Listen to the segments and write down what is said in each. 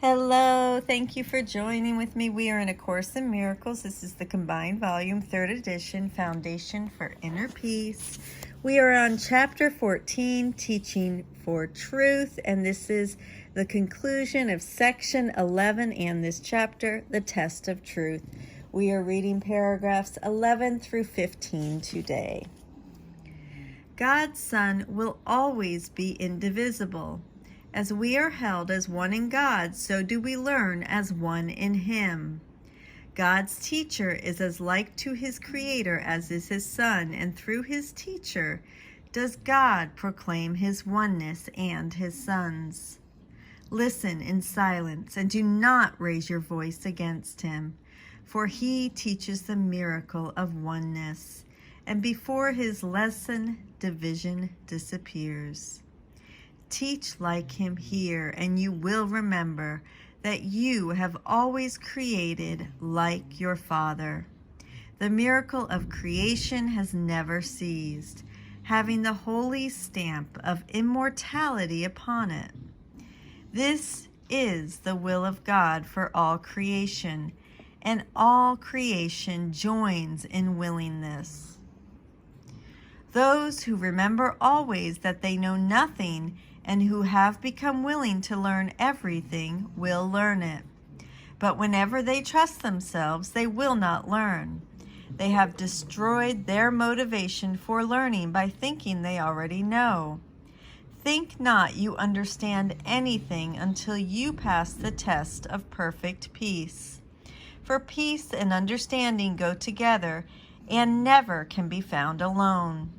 Hello, thank you for joining with me. We are in A Course in Miracles. This is the combined volume, 3rd edition, Foundation for Inner Peace. We are on chapter 14, Teaching for Truth, and this is the conclusion of section 11 and this chapter, The Test of Truth. We are reading paragraphs 11 through 15 today. God's Son will always be indivisible. As we are held as one in God, so do we learn as one in Him. God's teacher is as like to His Creator as is His Son, and through His teacher does God proclaim His oneness and His Son's. Listen in silence and do not raise your voice against Him, for He teaches the miracle of oneness, and before His lesson, division disappears. Teach like Him here, and you will remember that you have always created like your Father. The miracle of creation has never ceased, having the holy stamp of immortality upon it. This is the will of God for all creation, and all creation joins in willingness. Those who remember always that they know nothing and who have become willing to learn everything will learn it. But whenever they trust themselves, they will not learn. They have destroyed their motivation for learning by thinking they already know. Think not you understand anything until you pass the test of perfect peace. For peace and understanding go together and never can be found alone.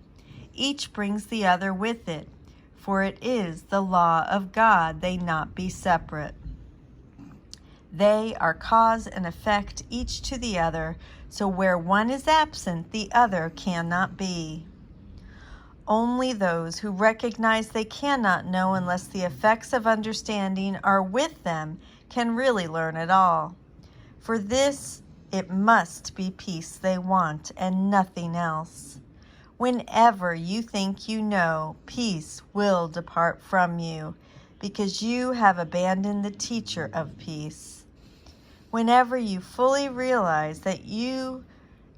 Each brings the other with it, for it is the law of God they not be separate. They are cause and effect each to the other, so where one is absent, the other cannot be. Only those who recognize they cannot know unless the effects of understanding are with them can really learn at all. For this, it must be peace they want and nothing else. Whenever you think you know, peace will depart from you, because you have abandoned the teacher of peace. Whenever you fully realize that you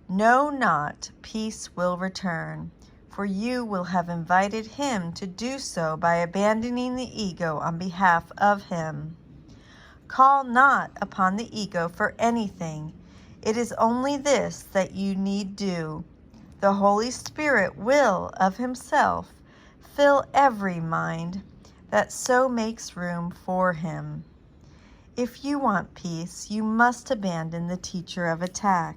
know not, peace will return, for you will have invited Him to do so by abandoning the ego on behalf of Him. Call not upon the ego for anything. It is only this that you need do. The Holy Spirit will, of Himself, fill every mind that so makes room for Him. If you want peace, you must abandon the teacher of attack.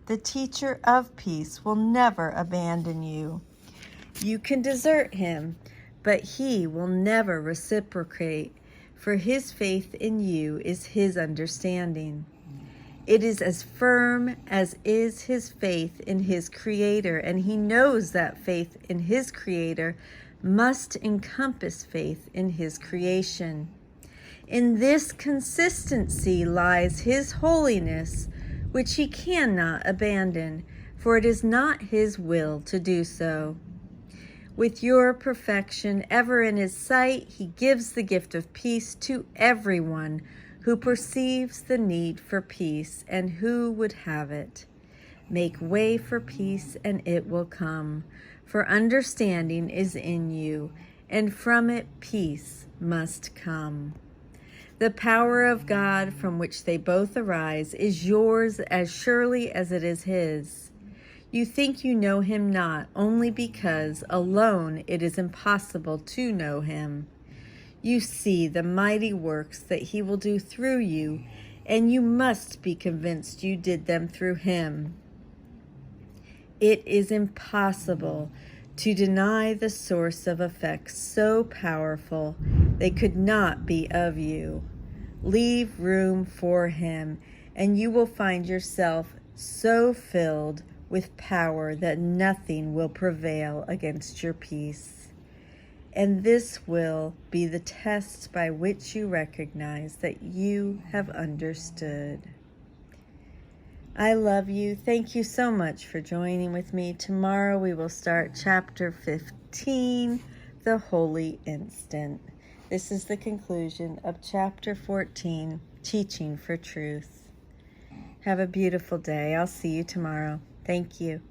The teacher of peace will never abandon you. You can desert him, but he will never reciprocate, for his faith in you is his understanding. It is as firm as is his faith in his Creator, and he knows that faith in his Creator must encompass faith in his creation. In this consistency lies his holiness, which he cannot abandon, for it is not his will to do so. With your perfection ever in his sight, he gives the gift of peace to everyone who perceives the need for peace and who would have it. Make way for peace, and it will come, for understanding is in you, and from it peace must come. The power of God from which they both arise is yours as surely as it is his. You think you know him not, only because alone it is impossible to know him. You see the mighty works that he will do through you, and you must be convinced you did them through him. It is impossible to deny the source of effects so powerful they could not be of you. Leave room for him, and you will find yourself so filled with power that nothing will prevail against your peace. And this will be the test by which you recognize that you have understood. I love you. Thank you so much for joining with me. Tomorrow we will start chapter 15, The Holy Instant. This is the conclusion of Chapter 14, Teaching for Truth. Have a beautiful day. I'll see you tomorrow. Thank you.